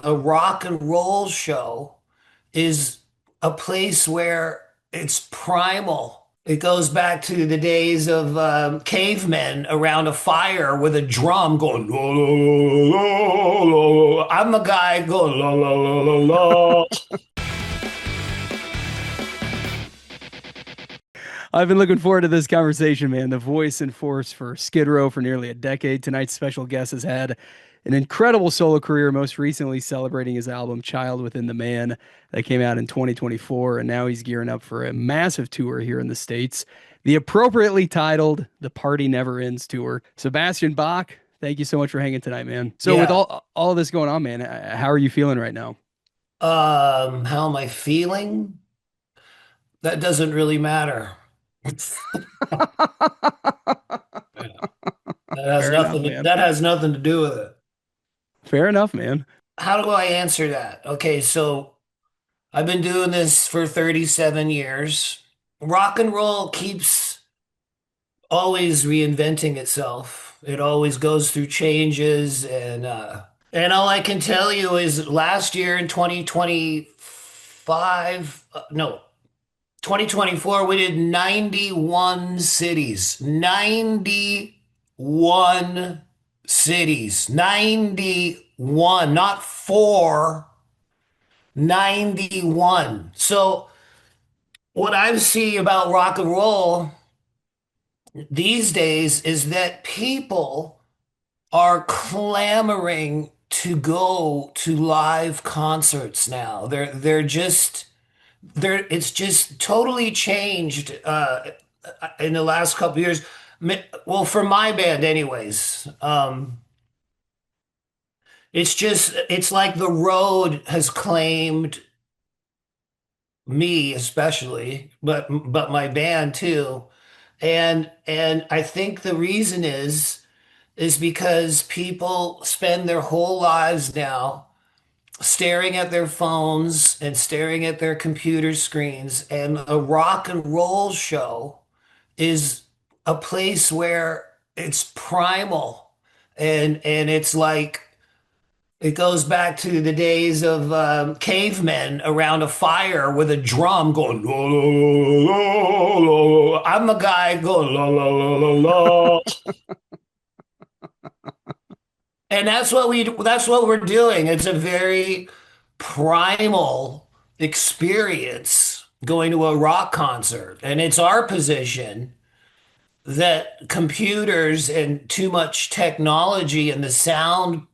a rock and roll show is a place where it's primal. It goes back to the days of cavemen around a fire with a drum going, la, la, la, la, la. I'm a guy going, la, la, la, la, la. I've been looking forward to this conversation, man. The voice and force for Skid Row for nearly a decade. Tonight's special guest has had an incredible solo career, most recently celebrating his album Child Within the Man that came out in 2024. And now he's gearing up for a massive tour here in the States, the appropriately titled The Party Never Ends Tour. Sebastian Bach, thank you so much for hanging tonight, man. So, with Yeah. all this going on, man, how are you feeling right now? How am I feeling? That doesn't really matter. Yeah. Fair enough, man. That has nothing to do with it. Fair enough, man. How do I answer that? Okay, so I've been doing this for 37 years. Rock and roll keeps always reinventing itself. It always goes through changes and all I can tell you is last year in 2025, no, 2024 we did 91 cities. 91 cities. 91, not four, 91. So what I see about rock and roll these days is that people are clamoring to go to live concerts now. They're it's just totally changed in the last couple of years. Well, for my band anyways. It's like the road has claimed me especially, but my band too. And I think the reason is because people spend their whole lives now staring at their phones and staring at their computer screens, and a rock and roll show is a place where it's primal and it's like it goes back to the days of cavemen around a fire with a drum going, la, la, la, la, la. I'm a guy going, la, la, la, la, la. And that's what we're doing. It's a very primal experience going to a rock concert. And it's our position that computers and too much technology and the sound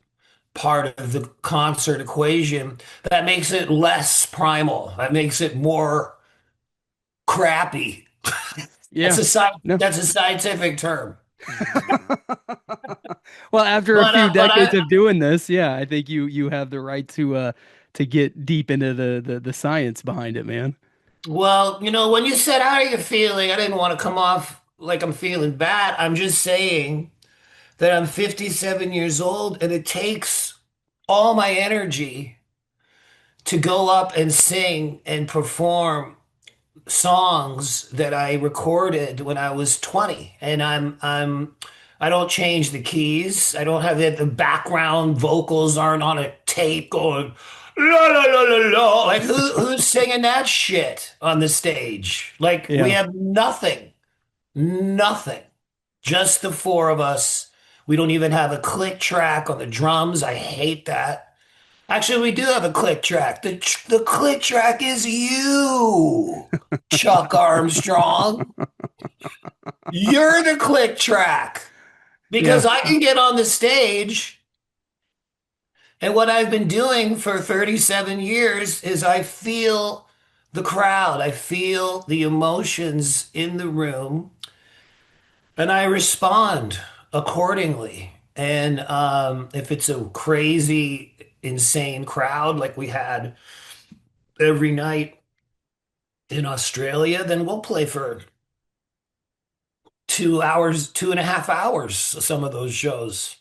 part of the concert equation that makes it less primal. That makes it more crappy. Yeah. No. That's a scientific term. Well, after a But few but decades I of doing this, yeah, I think you have the right to get deep into the science behind it, man. well, when you said how are you feeling, I didn't want to come off like I'm feeling bad. I'm just saying that I'm 57 years old and it takes all my energy to go up and sing and perform songs that I recorded when I was 20. And I don't change the keys. I don't have the background vocals aren't on a tape going la la la la la. Like who's singing that shit on the stage? Like we Yeah. have nothing. Nothing. Just the four of us. We don't even have a click track on the drums. I hate that. Actually, we do have a click track. The click track is you, Chuck Armstrong. You're the click track Yeah. because I can get on the stage. And what I've been doing for 37 years is I feel the crowd, I feel the emotions in the room, and I respond accordingly. And if it's a crazy, insane crowd like we had every night in Australia, then we'll play for 2 hours, 2.5 hours, some of those shows.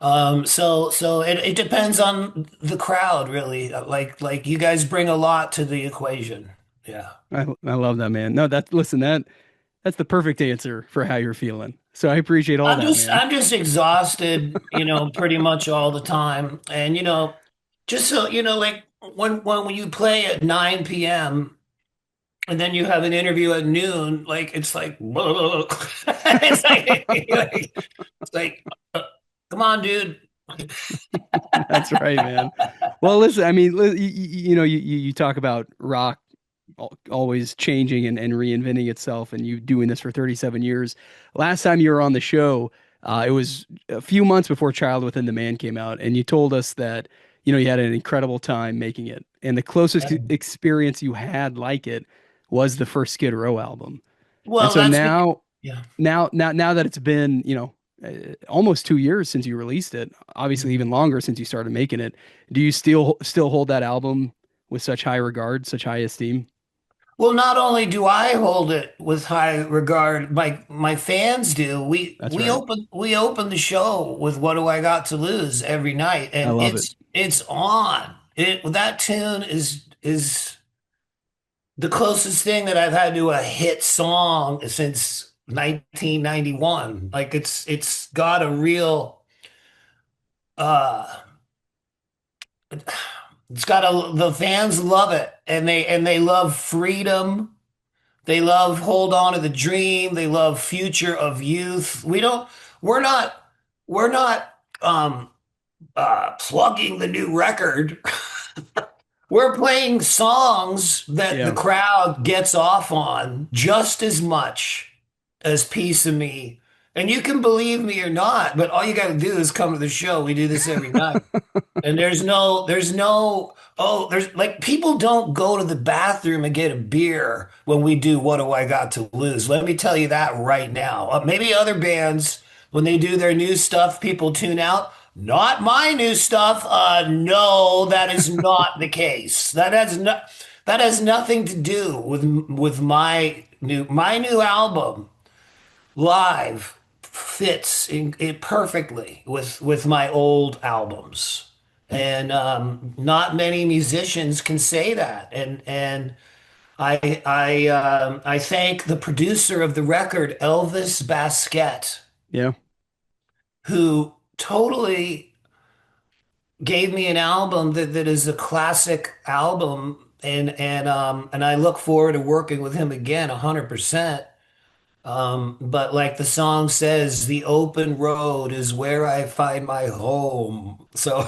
So it depends on the crowd, really. Like you guys bring a lot to the equation. Yeah. I love that, man. No, listen, that's the perfect answer for how you're feeling. So I appreciate all that, man. I'm just exhausted, pretty much all the time. And just so like when you play at 9 p.m. and then you have an interview at noon, like it's like it's like come on, dude. That's right, man. Well, listen, I mean, you know, you talk about rock always changing and reinventing itself, and you doing this for 37 years. Last time you were on the show, it was a few months before Child Within the Man came out, and you told us that, you had an incredible time making it, and the closest experience you had like it was the first Skid Row album. And Well, so that's because, now yeah. now that it's been, almost 2 years since you released it, obviously even longer since you started making it, do you still hold that album with such high regard, such high esteem? Well, not only do I hold it with high regard, my fans do. We That's we right. open we open the show with "What Do I Got to Lose" every night, I and love it. it's on. That tune is the closest thing that I've had to a hit song since 1991. Like it's got a real uh it's got the fans love it, and they love freedom. They love Hold On to the Dream. They love Future of Youth. We're not, we're not plugging the new record. We're playing songs that the Yeah. crowd gets off on just as much as Piece of Me. And you can believe me or not, but all you got to do is come to the show. We do this every night. And there's like people don't go to the bathroom and get a beer when we do What Do I Got to Lose? Let me tell you that right now. Maybe other bands, when they do their new stuff, people tune out. Not my new stuff. No, that is not the case. That has nothing to do with my new album live fits in perfectly with my old albums, and not many musicians can say that. And I thank the producer of the record, Elvis Baskett, Yeah. who totally gave me an album that is a classic album, and I look forward to working with him again 100%. But like the song says, the open road is where I find my home. So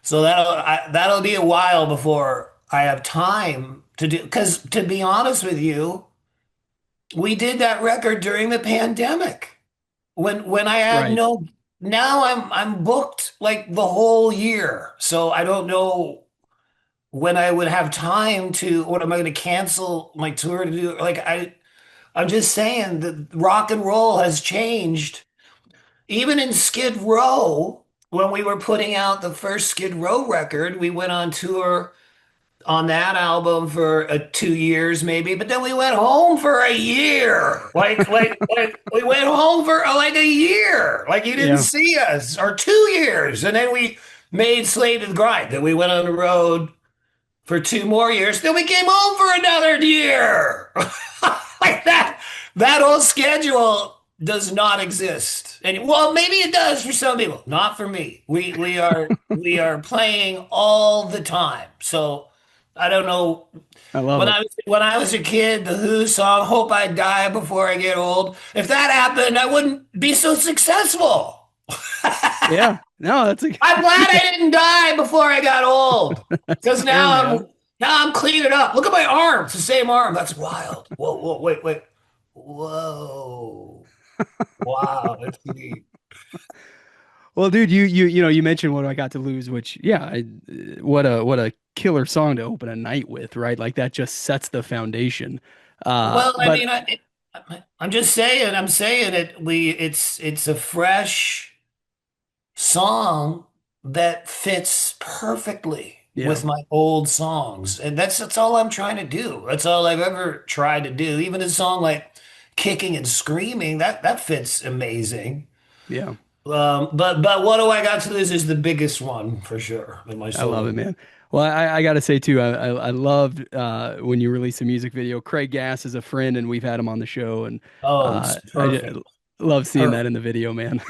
that'll be a while before I have time to do. Because to be honest with you, we did that record during the pandemic when I had Right. no. Now I'm booked like the whole year, so I don't know when I would have time to. What am I going to cancel my tour to do? Like I'm just saying that rock and roll has changed. Even in Skid Row, when we were putting out the first Skid Row record, we went on tour on that album for 2 years maybe, but then we went home for a year. Like we went home for like a year. Like you didn't Yeah. see us, or 2 years. And then we made Slave to the Grind. Then we went on the road for 2 more years. Then we came home for another year. Like that whole schedule does not exist. And well, maybe it does for some people, not for me. We are playing all the time. So I don't know. I love When it. I was a kid, the Who song "Hope I Die Before I Get Old." If that happened, I wouldn't be so successful. Yeah. No, that's a I'm glad I didn't die before I got old, that's because fair, man. now I'm cleaning up. Look at my arm; it's the same arm. That's wild. Whoa, whoa, wait, wait, whoa, wow, that's neat. Well, dude, you mentioned What I Got to Lose, which yeah, what a killer song to open a night with, right? Like that just sets the foundation. Well, I But mean, I'm just saying. I'm saying it. It's a fresh song that fits perfectly yeah, with my old songs. And that's all I'm trying to do. That's all I've ever tried to do. Even a song like Kicking and Screaming, that fits amazing. yeah. But What Do I Got to Lose is the biggest one for sure in my I love it, solo. man. Well, I gotta say too, I loved when you released the music video. Craig Gass is a friend, and we've had him on the show, and Oh, uh, it's I just, perfect. Love seeing Or that in the video, man.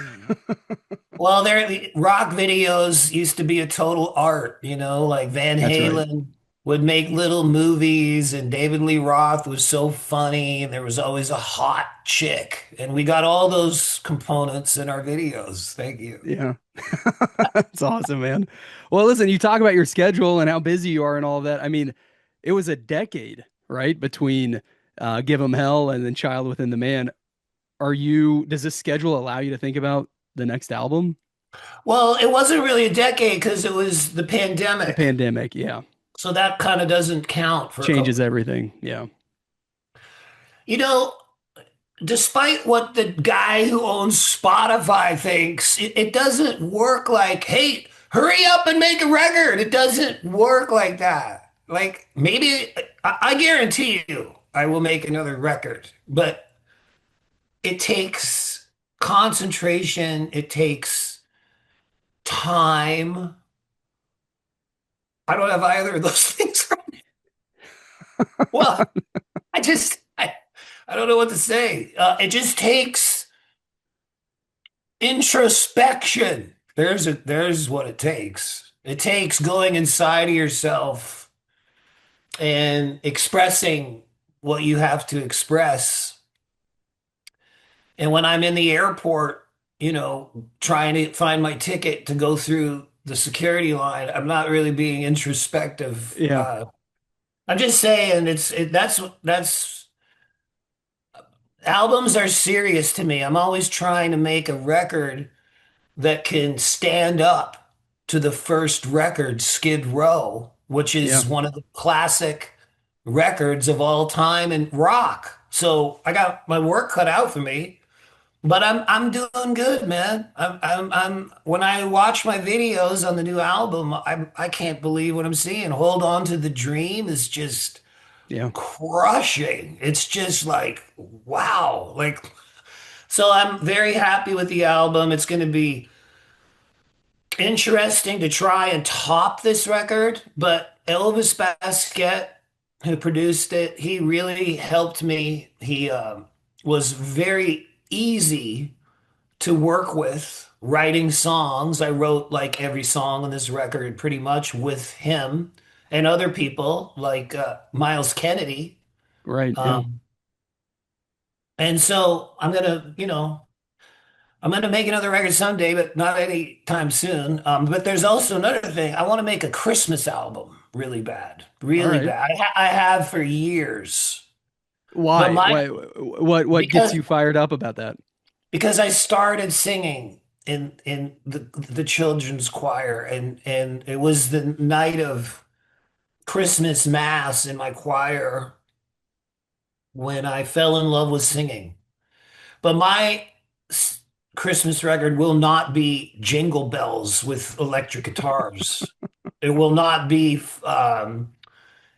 well, there rock videos used to be a total art, like Van That's right. Halen would make little movies and David Lee Roth was so funny and there was always a hot chick. And we got all those components in our videos. Thank you. Yeah. That's awesome, man. Well, listen, you talk about your schedule and how busy you are and all of that. I mean, it was a decade, right, between Give 'Em Hell and then Child Within the Man. Does this schedule allow you to think about the next album? Well, it wasn't really a decade because it was the The pandemic. pandemic, yeah, So that kind of doesn't count for a changes couple. everything. Yeah. You know, despite what the guy who owns Spotify thinks, it doesn't work like, hey, hurry up and make a record. It doesn't work like that. Like maybe I guarantee you I will make another record, but it takes concentration, it takes time. I don't have either of those things. Well, I don't know what to say. It just takes introspection. There's what it takes. It takes going inside of yourself and expressing what you have to express. And when I'm in the airport, trying to find my ticket to go through the security line, I'm not really being introspective. Yeah. I'm just saying that's albums are serious to me. I'm always trying to make a record that can stand up to the first record, Skid Row, which Yeah. is one of the classic records of all time in rock. So I got my work cut out for me, but I'm doing good, man. I'm when I watch my videos on the new album, I can't believe what I'm seeing. Hold On to the Dream is just Yeah. crushing. It's just like wow. Like so I'm very happy with the album. It's going to be interesting to try and top this record, but Elvis Baskett, who produced it, he really helped me. He was very easy to work with writing songs. I wrote like every song on this record pretty much with him and other people like Miles Kennedy. Right. Yeah. Um, and so I'm gonna make another record someday, but not anytime soon. But there's also another thing. I want to make a Christmas album All really right. bad. I have for years, but Why? my Why? What gets because you fired up about that? because I started singing in the children's choir, and it was the night of Christmas mass in my choir when I fell in love with singing. But my s- Christmas record will not be Jingle Bells with electric guitars. It will not be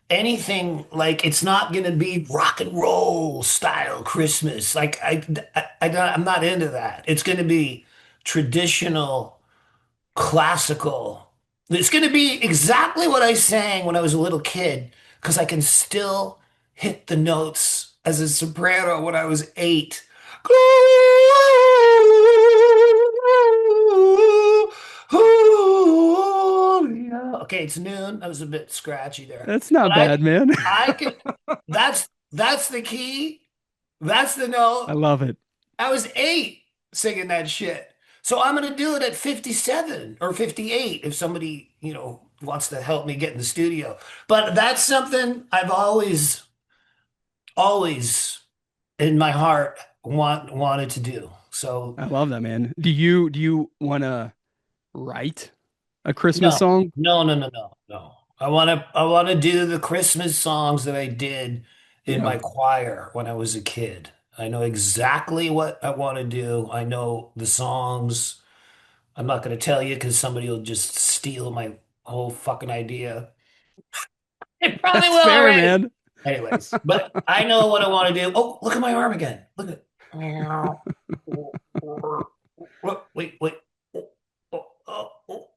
anything like it's not going to be rock and roll style Christmas. Like I'm not into that. It's going to be traditional, classical. It's going to be exactly what I sang when I was a little kid because I can still hit the notes as a soprano when I was 8. Okay, it's noon. I was a bit scratchy there, That's but not bad, man. I can. That's the key. That's the I note. love it. I was 8 singing that shit. So I'm gonna do it at 57 or 58 if somebody, wants to help me get in the studio. But that's something I've always in my heart wanted to do. So I love that, man. Do you want to write a Christmas no, song? no, no, no, no, no. I want to do the Christmas songs that I did in Yeah. my choir when I was a kid. I know exactly what I want to do. I know the songs. I'm not going to tell you because somebody will just steal my whole fucking idea. It probably That's will fair, already. man. Anyways, but I know what I want to do. Oh, look at my arm again. Look at. Wait, wait. Oh, oh, oh, oh,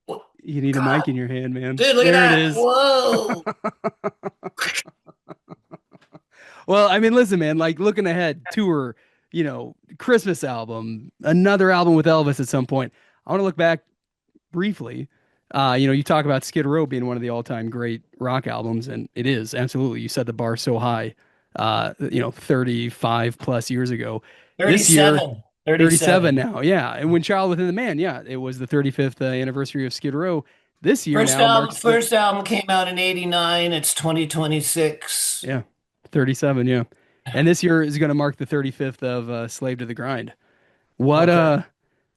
oh. You need a God, mic in your hand, man. dude, look at There it that. is. Whoa. Well, I mean, listen, man, like looking ahead, tour, Christmas album, another album with Elvis at some point. I want to look back briefly. You talk about Skid Row being one of the all-time great rock albums, and it is absolutely. You set the bar so high, 35 plus years ago. This year, 37. 37 37. now, yeah. And when Child Within the Man, yeah, it was the 35th anniversary of Skid Row. This year First now album, marks the first album came out in 89. It's 2026. yeah 37, yeah. And this year is going to mark the 35th of Slave to the Grind. What Okay. uh,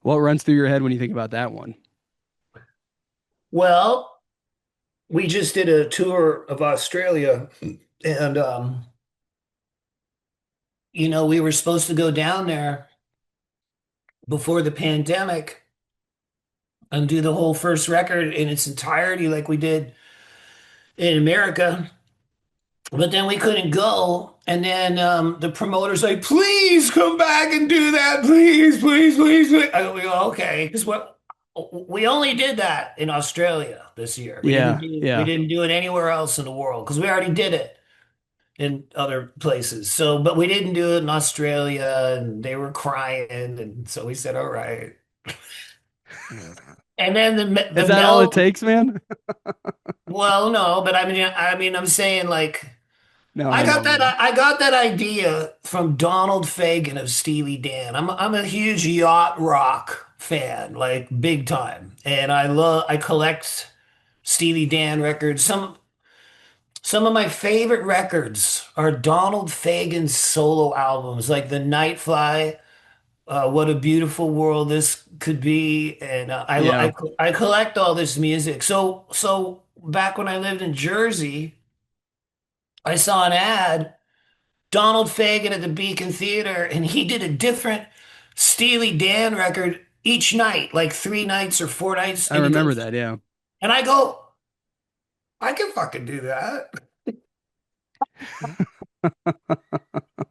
what runs through your head when you think about that one? Well, we just did a tour of Australia and we were supposed to go down there before the pandemic and do the whole first record in its entirety like we did in America. But then we couldn't go. And then the promoter's like, please come back and do that. Please, please, please, please. We go, okay. Because what we only did that in Australia this year. Yeah, We yeah. didn't do it anywhere else in the world because we already did it in other places. So, but we didn't do it in Australia and they were crying. And so we said, all right. And then Is the that all it Mel, takes, man? well, no, but I mean, I'm saying like, No, I know, man. I got that idea from Donald Fagen of Steely Dan. I'm a huge yacht rock fan, like big time. And I collect Steely Dan records. Some of my favorite records are Donald Fagen's solo albums, like The Nightfly, What a Beautiful World This Could Be, and Yeah, I collect all this music. So back when I lived in Jersey, I saw an ad Donald Fagen at the Beacon Theater, and he did a different Steely Dan record each night, like 3 nights or 4 nights, I and he remember goes, that. Yeah. and I go, I can fucking do that.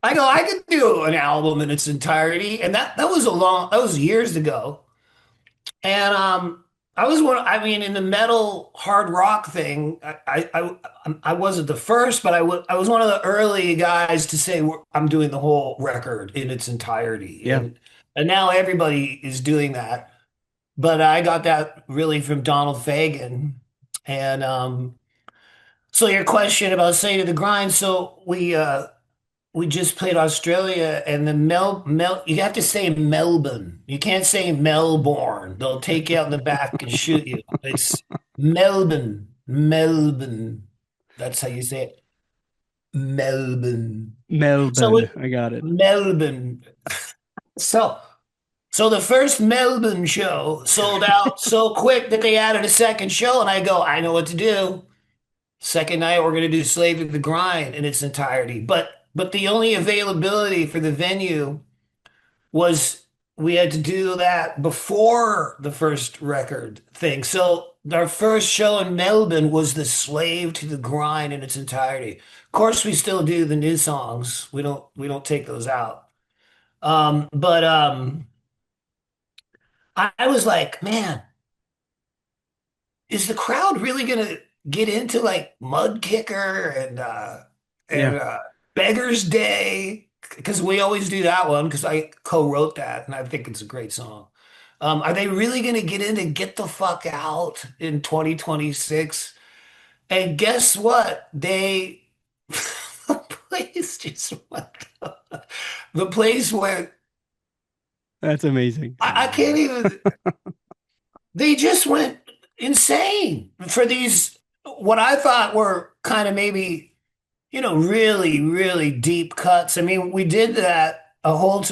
I could do an album in its entirety, and that was years ago, and I mean, in the metal hard rock thing, I wasn't the first, but I was one of the early guys to say I'm doing the whole record in its entirety, Yeah. and now everybody is doing that. But I got that really from Donald Fagen, and so your question about Say to the Grind. So we just played Australia, and the you have to say Melbourne. You can't say Melbourne. They'll take you out in the back and shoot you. It's Melbourne, Melbourne. That's how you say it. Melbourne. So Melbourne. we I got it. Melbourne. So so the first Melbourne show sold out so quick that they added a second show, and I go, I know what to do. Second night, we're going to do Slave to the Grind in its entirety. But the only availability for the venue was we had to do that before the first record thing. So our first show in Melbourne was the Slave to the Grind in its entirety. Of course, we still do the new songs. We don't take those out. But I was like, man, is the crowd really gonna get into like Mud Kicker Yeah. and Beggar's Day? Because we always do that one because I co-wrote that and I think it's a great song. Are they really gonna get into Get the Fuck Out in 2026? And guess what? The place just went. The place went. That's amazing. I can't even. They just went insane for these, what I thought were kind of maybe, really, really deep cuts. I mean, we did that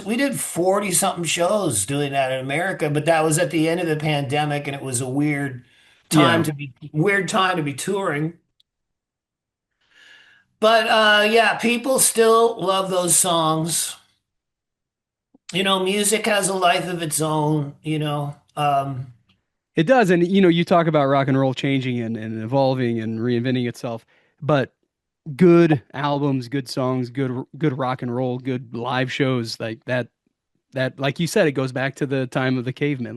we did 40 something shows doing that in America, but that was at the end of the pandemic and it was a Yeah. weird time to be touring. But yeah, people still love those songs. Music has a life of its own, It does. And, you talk about rock and roll changing and evolving and reinventing itself, but good albums, good songs, good rock and roll, good live shows like that, like you said, it goes back to the time of the cavemen.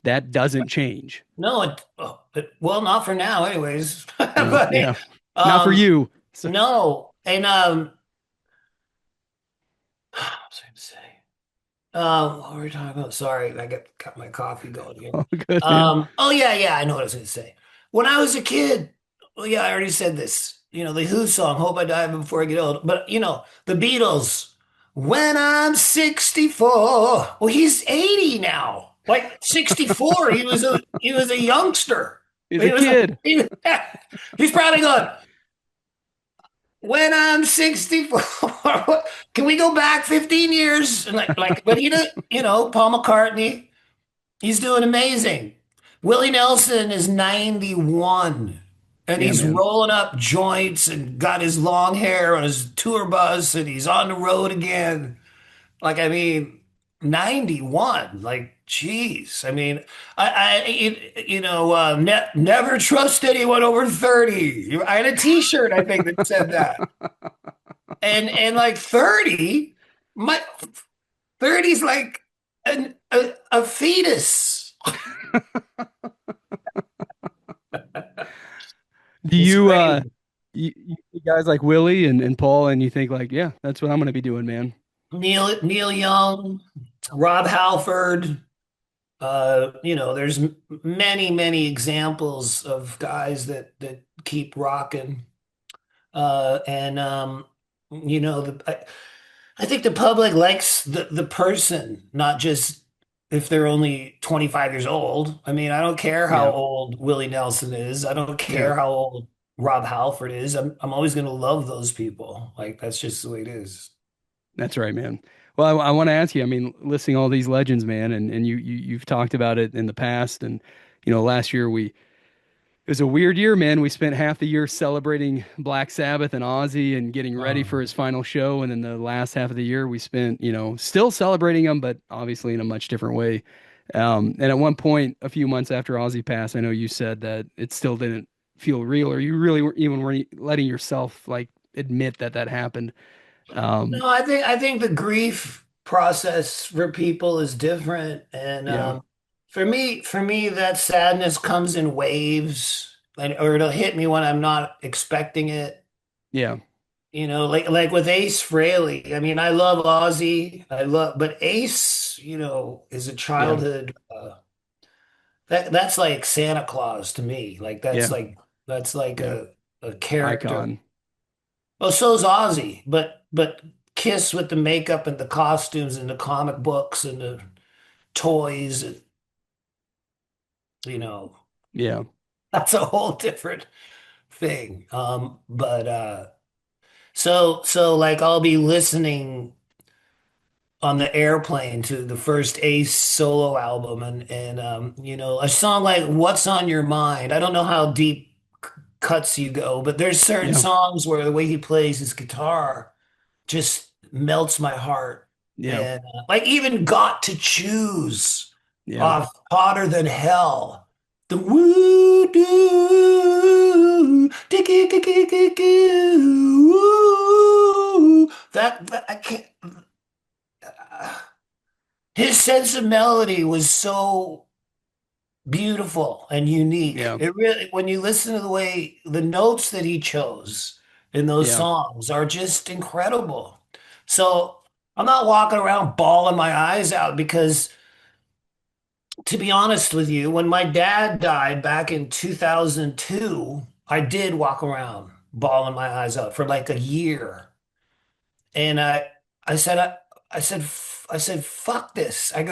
That doesn't change. No, well, not for now, anyways. No, But yeah. Not for um, you. So, no, and what was I gonna say? What were we talking about? Sorry, I got my coffee going here. Oh, good, man. Oh yeah, yeah, I know what I was gonna say. When I was a kid, well, yeah, I already said this. The Who song, "Hope I Die Before I Get Old." But the Beatles, "When I'm 64." Well, he's 80 now. Like 64, he was a youngster. He's a He was a, kid. he, he's probably going, "When I'm 64." Can we go back 15 years? And but Paul McCartney, he's doing amazing. Willie Nelson is 91 and Yeah, he's man. rolling up joints and got his long hair on his tour bus and he's on the road again. I mean, 91, geez. I mean, never trust anyone over 30. I had a t-shirt, I think, that said that. And 30, my 30's like a fetus. Do It's you crazy. you see guys like Willie and Paul and you think like, yeah, that's what I'm gonna be doing, man. Neil Young, Rob Halford, there's many, many examples of guys that keep rocking. And I think the public likes the person, not just if they're only 25 years old. I mean, I don't care how Yeah. old Willie Nelson is. I don't Yeah. care how old Rob Halford is. I'm always going to love those people. That's just the way it is. That's right, man. Well, I want to ask you, I mean, listing all these legends, man, and you've talked about it in the past and last year it was a weird year, man. We spent half the year celebrating Black Sabbath and Ozzy and getting ready for Um, his final show. And then the last half of the year, we spent, still celebrating him, but obviously in a much different way. And at one point, a few months after Ozzy passed, I know you said that it still didn't feel real, or you really weren't letting yourself like admit that that happened. Um, no, I think the grief process for people is different, and yeah, for me, that sadness comes in waves, or it'll hit me when I'm not expecting it. yeah, Like with Ace Frehley. I mean, I love Ozzy, but Ace, is a yeah, childhood. That's like Santa Claus to me. yeah, That's like yeah. a character. Icon. Well, so's Ozzy, but Kiss with the makeup and the costumes and the comic books and the toys, and you know, Yeah, that's a whole different thing. But like I'll be listening on the airplane to the first Ace solo album, and a song like "What's on Your Mind." I don't know how deep cuts you go, but there's certain yeah, songs where the way he plays his guitar just melts my heart. yeah, And even Got to Choose yeah, off Hotter Than Hell. The woo doo woo. That I can't. His sense of melody was so beautiful and unique. yeah, It really, when you listen to the way the notes that he chose in those yeah, songs are just incredible. So I'm not walking around bawling my eyes out because, to be honest with you, when my dad died back in 2002, I did walk around bawling my eyes out for like a year. And I said, fuck this. I'm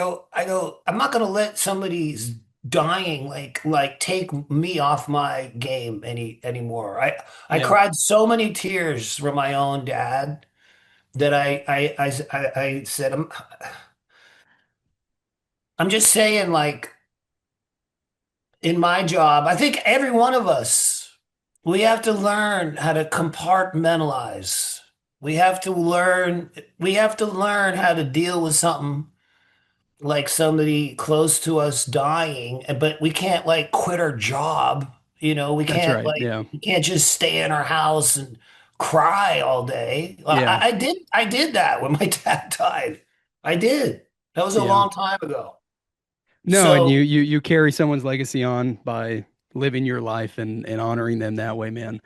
not gonna let somebody's dying like take me off my game anymore. I yeah, cried so many tears for my own dad that I said, I'm just saying, in my job, I think every one of us, we have to learn how to compartmentalize. We have to learn how to deal with something like somebody close to us dying, but we can't quit our job. We that's can't right. like Yeah, we can't just stay in our house and cry all day. yeah, I did that when my dad died. I did. That was a yeah. long time ago. No, and So you carry someone's legacy on by living your life and honoring them that way, man.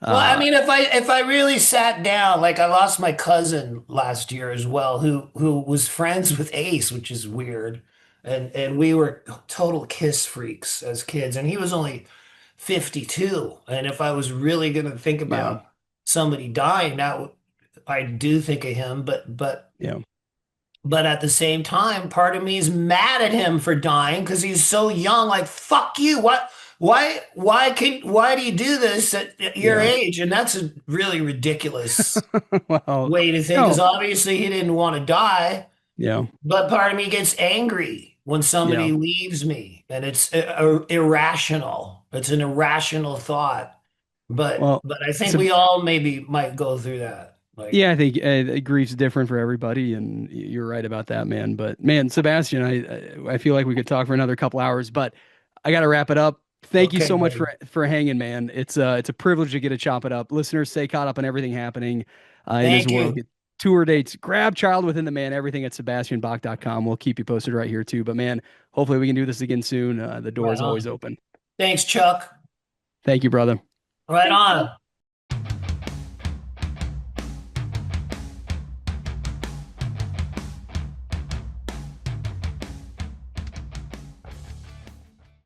Well, I mean, if I really sat down, like I lost my cousin last year as well, who was friends with Ace, which is weird, and we were total Kiss freaks as kids, and he was only 52. And if I was really gonna think Yeah, about somebody dying, I do think of him, yeah. but at the same time, part of me is mad at him for dying because he's so young. Like, fuck you. What? Why do you do this at your Yeah. age? And that's a really ridiculous Well, way to think because no. obviously he didn't want to die. Yeah. But part of me gets angry when Yeah. somebody leaves me and it's irrational. It's an irrational thought. But Well, but I think so we all maybe might go through that. Like, yeah, I think grief's different for everybody, and you're right about that, man. But man, Sebastian, I feel like we could talk for another couple hours, but I got to wrap it up. Thank you okay, so much buddy. for hanging, man. It's a privilege to get to chop it up. Listeners, stay caught up on everything happening in his Thank world. you. Get tour dates, grab Child Within the Man, everything at sebastianbach.com. We'll keep you posted right here too. But man, hopefully we can do this again soon. The door Right is always on. open. Thanks, Chuck. Thank you, brother. Right on.